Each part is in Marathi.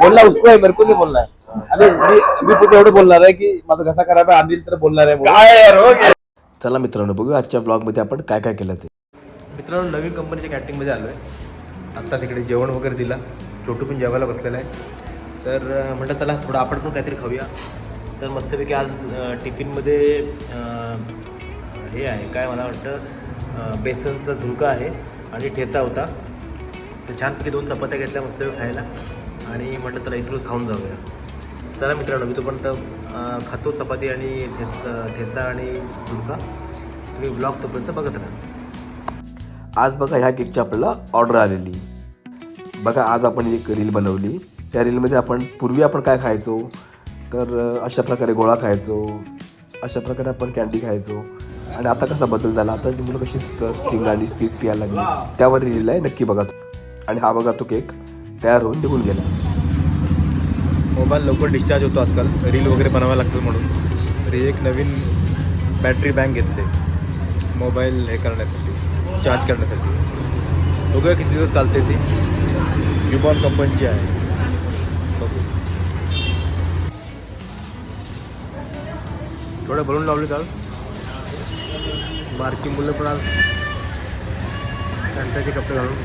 बोलला उसको आहे, मेरे को नहीं बोलना है. आणि मी तिथे एवढं बोलणार आहे की माझा घसा खराब आहे, अनिल तर बोलणार आहे म्हणून. चला मित्रांनो बघूया आजच्या ब्लॉगमध्ये आपण काय काय केलं ते. मित्रांनो नवीन कंपनीच्या कॅन्टीनमध्ये आलो आहे. आत्ता तिकडे जेवण वगैरे दिला, छोटू पण जेवायला बसलेला आहे. तर म्हटलं चला थोडं आपण पण काहीतरी खाऊया. तर मस्तपैकी आज टिफिनमध्ये हे आहे, काय मला वाटतं बेसनचा झुणका आहे आणि ठेचा होता. तर छानपैकी 2 चपात्या घेतल्या मस्तपैकी खायला आणि म्हटलं चला इथून खाऊन जाऊया. चला मित्रांनो मी तोपर्यंत खातो चपाती आणि ठेचा आणि झुणका. तुम्ही व्लॉग तोपर्यंत बघत राहा. आज बघा ह्या केकची आपल्याला ऑर्डर आलेली. बघा आज आपण एक रील बनवली. त्या रीलमध्ये पूर्वी आपण काय खायचो, तर अशा प्रकारे गोळा खायचो, अशा प्रकारे आपण कॅन्डी खायचो. आणि आता कसा बदल झाला, आता मुलं कशी स्टिंग आणि फीस प्यायला लागली, त्यावर रील आहे, नक्की बघा. आणि हा बघा तो केक तयार होऊन निघून गेला. मोबाईल लवकर डिस्चार्ज होतो आजकाल, रील वगैरे बनवायला लागतं म्हणून. तरी एक नवीन बॅटरी बँक घेतले मोबाईल हे करण्यासाठी, चार्ज करण्यासाठी. बघूया किती दिवस चालते ती. जुबॉन कंपनीची आहे. बघू थोडं भरून लावले तर बारकी मुलं पण आज त्यांचे कपडे घालून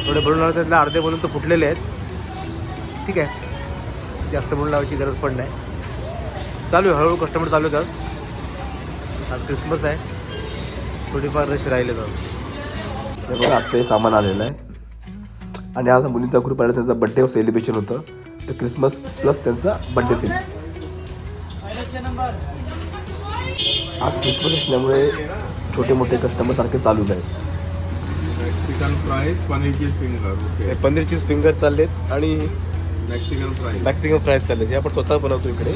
थोडे भरून लावले. त्यातले अर्धे भरून तर फुटलेले आहेत. ठीक आहे, जास्त भरून लावायची गरज पण नाही. चालू आहे हळूहळू, कस्टमर चालू आहेत. आज क्रिसमस आहे, थोडीफार रश राहिले जाऊ. तर बघा आजचं हे सामान आलेलं आहे. आणि आज मुलींचा ग्रुप आला, त्यांचा बड्डे सेलिब्रेशन होतं. तर क्रिसमस प्लस त्यांचा बड्डे सेलिब्रेशन. आज क्रिसमस असल्यामुळे छोटे मोठे कस्टमर सारखे चालूच आहेत. मेक्सिकन फ्राईज, पनीरची फिंगर, पनीर चीज फिंगर चाललेत आणि मेक्सिकन फ्राईज चाललेत. हे आपण स्वतः बनवतो इकडे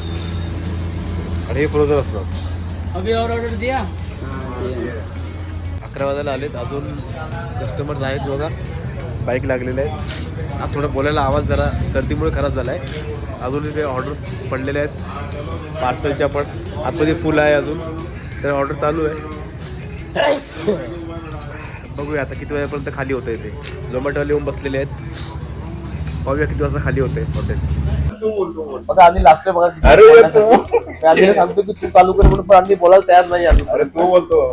आणि हे फ्रोझन असतात. अभी और ऑर्डर दिया. 11 वाजायला आलेत, अजून कस्टमर आहेत बघा. बाईक लागलेले आहेत. आज थोडं बोलायला आवाज जरा सर्दीमुळे खराब झाला आहे. अजून ते ऑर्डर पडलेले आहेत पार्सलच्या, पण आतमध्ये फुल आहे अजून. तर ऑर्डर चालू आहे. बघूया आता किती वाजेपर्यंत खाली होतं इथे. झोमॅटोवाले येऊन बसलेले आहेत. पाहूया किती वाजता खाली होते हॉटेल. बघा आधी लागतोय बघा. आधी सांगतो की तू चालू कर म्हणून, पण आधी बोलायला तयार नाही. अरे तू बोलतो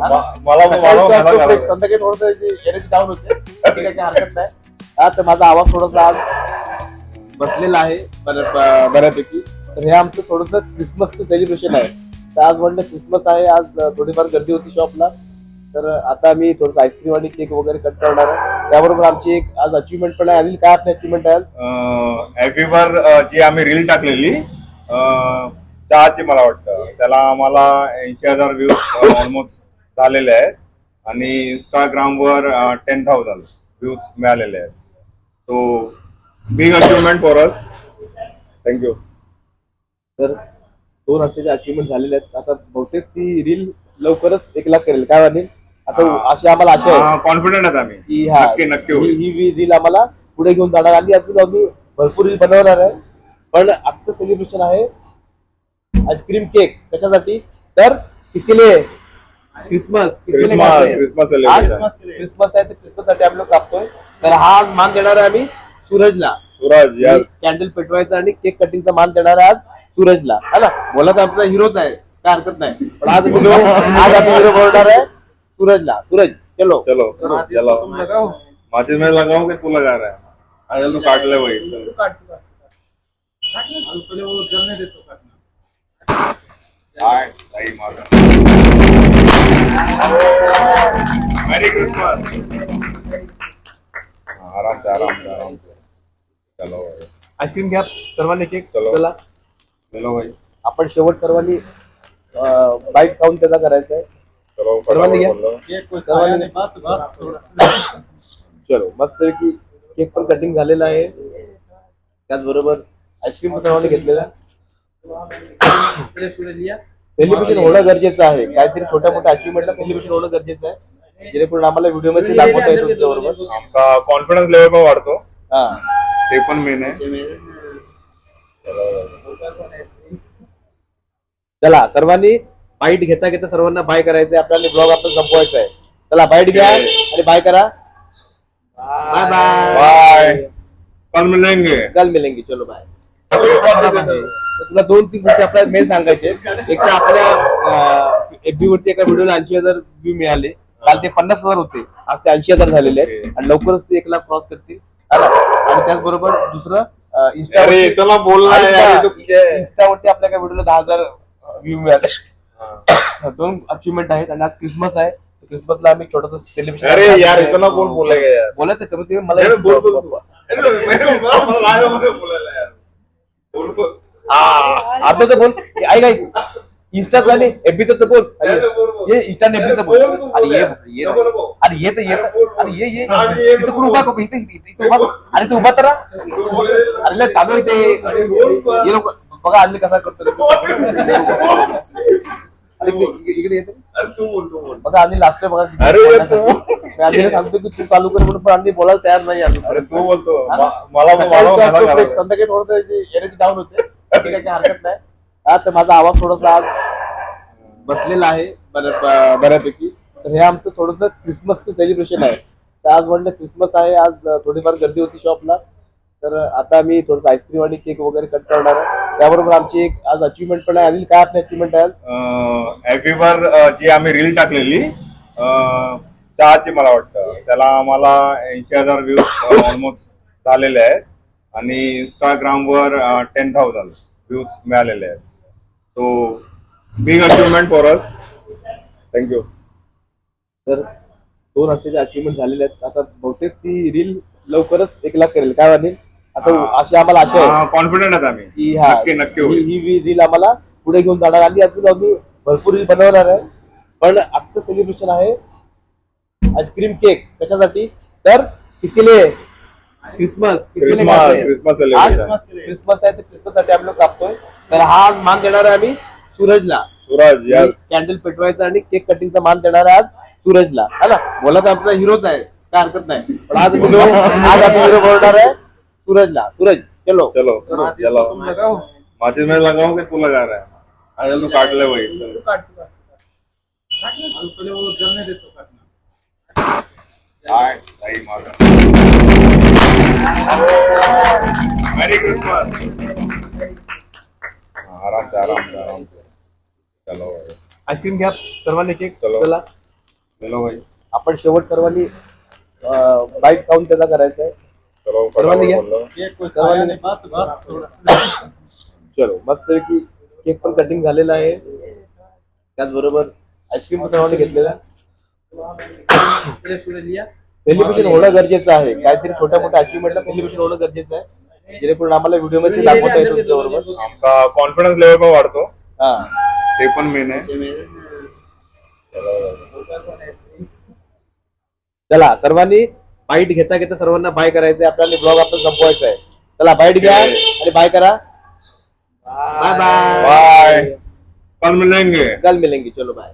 संध्याकाळी थोडंसं एनर्जी डाऊन होते. काही हरकत नाही. हा तर माझा आवाज थोडासा आज बसलेला आहे बऱ्यापैकी. तर हे आमचं थोडंसं क्रिसमसचं सेलिब्रेशन आहे. तर आज म्हणलं क्रिसमस आहे, आज थोडीफार गर्दी होती शॉपला. तर आता मी थोडंसं आईस्क्रीम आणि केक वगैरे कट करणार आहे. त्याबरोबर आमची एक आज अचिव्हमेंट पण आहे. अनिल काय आपली अचिव्हमेंट आहे? एव्हरीवर जी आम्ही रील टाकलेली चहाची, मला वाटतं त्याला आम्हाला 80,000 व्ह्यूज ऑलमोस्ट झालेले आहेत. आणि इंस्टाग्रामवर 10,000 व्ह्यूज मिळालेले आहेत. So big achievement for us. Thank you. तर 2 हफ्त्याचे अचिव्हमेंट झालेले आहेत. आता बहुतेक ती रील लवकरच 1 लाख करेल. काय अनिल? असं अशी आम्हाला आशा आहे, कॉन्फिडंट आहेत आम्ही की नक्की होईल. ही रील आम्हाला पुढे घेऊन जाणार. आणि अजून आम्ही भरपूर रील बनवणार आहे. पण आजचं सेलिब्रेशन आहे आईस्क्रीम केक. कशासाठी? तर किसके क्रिसमस आहे. तर क्रिसमससाठी आम्ही लोक कापतोय. तर हा मान देणार आहे आम्ही सूरजला. सूरज कॅन्डल पेटवायचा आणि केक कटिंगचा मान देणार आहे आज सूरजला. हा ना, बोला तर आमचा हिरोच आहे, काय हरकत नाही. पण आज आम्ही हिरो बोलणार आहे सूरजला. सूरज चलो चलो चलो. माचिस में लगाऊं कि तू लगा रहा है? अरे तू काट ले वही. मेरी क्रिसमस. आराम से आराम से आराम से. चलो भाई. आईस्क्रीम घ्या सर्वांनी केक. चलो. चला चलो भाई. आपण शेवट सर्वांनी बाईट खाऊन त्याचा करायचा आहे. चलो सर्वांनी घ्या. सर्वांनी चलो मस्त की केक पण कटिंग झालेला आहे. त्याचबरोबर आईस्क्रीम पण सर्वांनी घेतलेला. सेलिब्रेशन होणं गरजेचं आहे. काहीतरी छोट्या मोठ्या अचिव्हमेंटला सेलिब्रेशन होणं गरजेचं आहे, जेणेकरून आम्हाला व्हिडिओ मध्ये दाखवता येतो तुमच्याबरोबर. आमचा कॉन्फिडन्स लेवल पण वाढतो. हा ते पण मेन आहे. चला सर्वांनी बाईट घेता घेता सर्वांना बाय करायचंय. आपल्याला ब्लॉग आपण संपवायचा आहे. चला बाईट घ्या आणि बाय करा. Bye bye. कल मिलेंगे. कल मिलेंगे, चलो बाय. तुला 2-3 गोष्टी आपल्याला मेन सांगायचे. एक तर आपल्या FB वरती एका व्हिडिओला 80,000 व्ह्यू मिळाले. काल ते 50,000 होते, आज ते 80,000 झालेले आहेत आणि लवकरच ते 1 लाख क्रॉस करतील. आणि त्याचबरोबर दुसरं अरे इतना बोलना है यार, ये तो क्या है? इंस्टावरती आपल्या एका व्हिडिओला 10,000 व्ह्यू मिळाले. 2 अचिव्हमेंट आहेत आणि आज क्रिसमस आहे. क्रिसमसला आम्ही छोटस सेलिब्रेशन. अरे यार इतना कोण बोलेगा यार. बोलायचं कमीत कमी अरे बोल बोल मला मला लाजामध्ये बोलायला यार. बोल बोल. आता तर बोल. ऐक इंस्टात आणि एफबीच तर बोल. ये इंस्टा आणि एफबीच बोल. अरे ये अरे ये तर ये अरे ये इथं कुठं उभा करू. इथं उभा. अरे तू उभा तर अरे लय चालू इथे ये लोक बघा आणली कसा करतो. इकडे येतो. अरे तू बोल. बघा आणली लास्ट बघा. अरे मी आणली सांगतो की तू चालू कर म्हणून पण आणली बोलायला तयार नाही. अरे तू बोलतो. मला संध्याकाळी थोडं एनर्जी डाऊन होते. ठीक आहे, काही हरकत नाही. हा तर माझा आवाज थोडासा आज बसलेला आहे बऱ्यापैकी. तर हे आमचं थोडंसं क्रिसमसचं सेलिब्रेशन आहे. तर आज म्हटलं क्रिसमस आहे, आज थोडीफार गर्दी होती शॉपला. तर आता मी थोडंसं आईस्क्रीम आणि केक वगैरे कट करणार आहे. त्याबरोबर आमची एक आज अचिव्हमेंट पण आहे. अनिल, काय आपली अचिव्हमेंट आहे? एव्हरीवर जी आम्ही रील टाकलेली चहाची, मला वाटतं त्याला आम्हाला 80,000 व्ह्यूज ऑलमोस्ट झालेले आहेत आणि इंस्टाग्रामवर 10,000 व्ह्यूज मिळालेले आहेत. So big achievement for us. Thank you. तर 2 हफ्त्याचे अचिव्हमेंट झालेले आहेत. आता बहुतेक ती रील लवकरच 1 लाख करेल. काय वाटेल असं अशी आम्हाला आशा आहे कॉन्फिडंट आहेत आम्ही की हा नक्की होईल. ही रील आम्हाला पुढे घेऊन जाणार. आणि अजून आम्ही भरपूर रील बनवणार आहे. पण आजचं सेलिब्रेशन आहे आईस्क्रीम केक. कशासाठी? तर किसके लिए? क्रिसमस. क्रिसमस आज सेलिब्रेशन. क्रिसमस आहे तर क्रिसमससाठी आम्ही लोक कापतोय. तर हा मान देणार आहे आम्ही सूरजला. सूरज यस. कॅन्डल पेटवायचा आणि केक कटिंगचा मान देणार आहे आज सूरजला. है ना? बोला तर आमचा हिरोच आहे, काय हरकत नाही. पण आज आम्ही हिरो बोलणार आहे सूरजला. सूरज चलो चलो चलो. माचिस में लगाऊं कि तू लगा रहा है? अरे तू काट ले वही. मेरी क्रिसमस. आराम से आराम से आराम से. चलो भाई. आईस्क्रीम घ्या सर्वांनी केक. चलो. चला चलो भाई. आपण शेवट सर्वांनी बाईट खाऊन त्याचा करायचा आहे. चलो सर्वांनी घ्या. सर्वांनी चलो मस्त की केक पण कटिंग झालेला आहे. त्याचबरोबर आईस्क्रीम पण सर्वांनी घेतलेला. सेलिब्रेशन होणं गरजेचं आहे. काहीतरी छोट्या मोठ्या अचिव्हमेंटला सेलिब्रेशन होणं गरजेचं आहे, जेणेकरून आम्हाला व्हिडिओ मध्ये दाखवता येतो तुमच्या बरोबर. आमचा कॉन्फिडन्स लेवल पण वाढतो. हा ते पण मेन आहे. चला सर्वांनी बाईट घेता घेता सर्वांना बाय करायचंय. आपल्याला ब्लॉग आपण संपवायचा आहे. चला बाईट घ्या आणि बाय करा. Bye bye. बाय. कल मिलेंगे. कल मिलेंगे, चलो बाय.